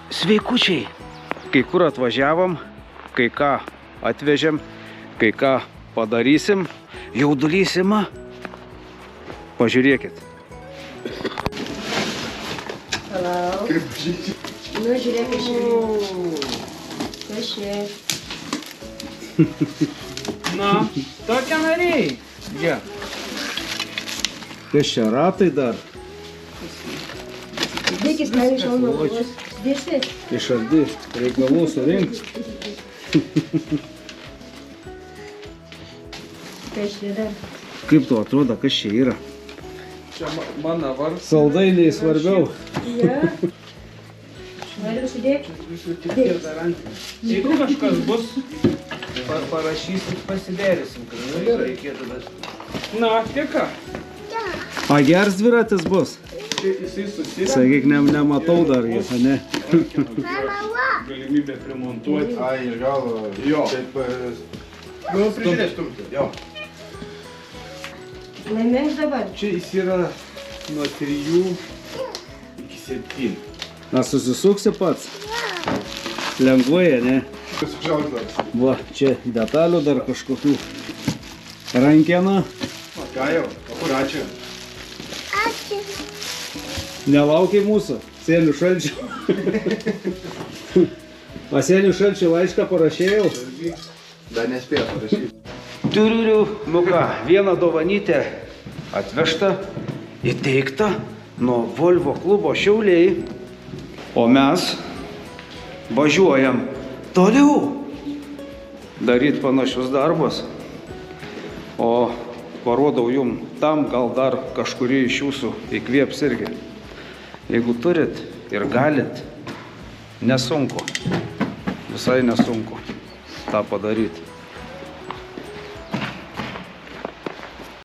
Sveikučiai, kai kur atvažiavom, kai ką atvežėm, kai ką padarysim, jaudulys ima. Pažiūrėkit. Hello. Nu, žiūrėk, kas čia. Na, tokia nariai. Ja. Kas čia ratai dar? Dėkis, man iš almos. Dėsi. Išardi, reikalų surinkti. Kas čia dar? Kaip tu atrodo, kas čia yra? Čia mano vardas. Saldainiai svarbiau. Ja. Noriu užsidėk. Jeigu kažkas bus, parašysit, pasidėrysim, kad reikėtų, bet... Na, tiek ką? A, geras dviratis bus? Jisai susirė. Sakyk, nematau dar jis, ne? Galimybė primontuoti. Ai, iš galo. Jo. Taip, Nu, prižiūrės stumti. Jo. Laimėk dabar. Čia jis yra nuo 3 iki 7. Na, susisuksi pats? Lengvai, ne? kas užaugtas. Va, čia detalių dar kažkokių. Rankena. Ką jau? O kur ačiū? Nelaukiai mūsų, Sėlių Šalčio. A Sėlių Šalčio laišką parašėjau. Dar nespėjau parašyti. Turiu, nu ką, vieną dovanytę atvežta, įteikta nuo Volvo klubo Šiauliai. O mes važiuojam toliau daryti panašius darbus. O parodau jum tam, gal dar kažkurį iš jūsų įkvėps irgi. Jeigu turit ir galit, nesunku, visai nesunku tą padaryti.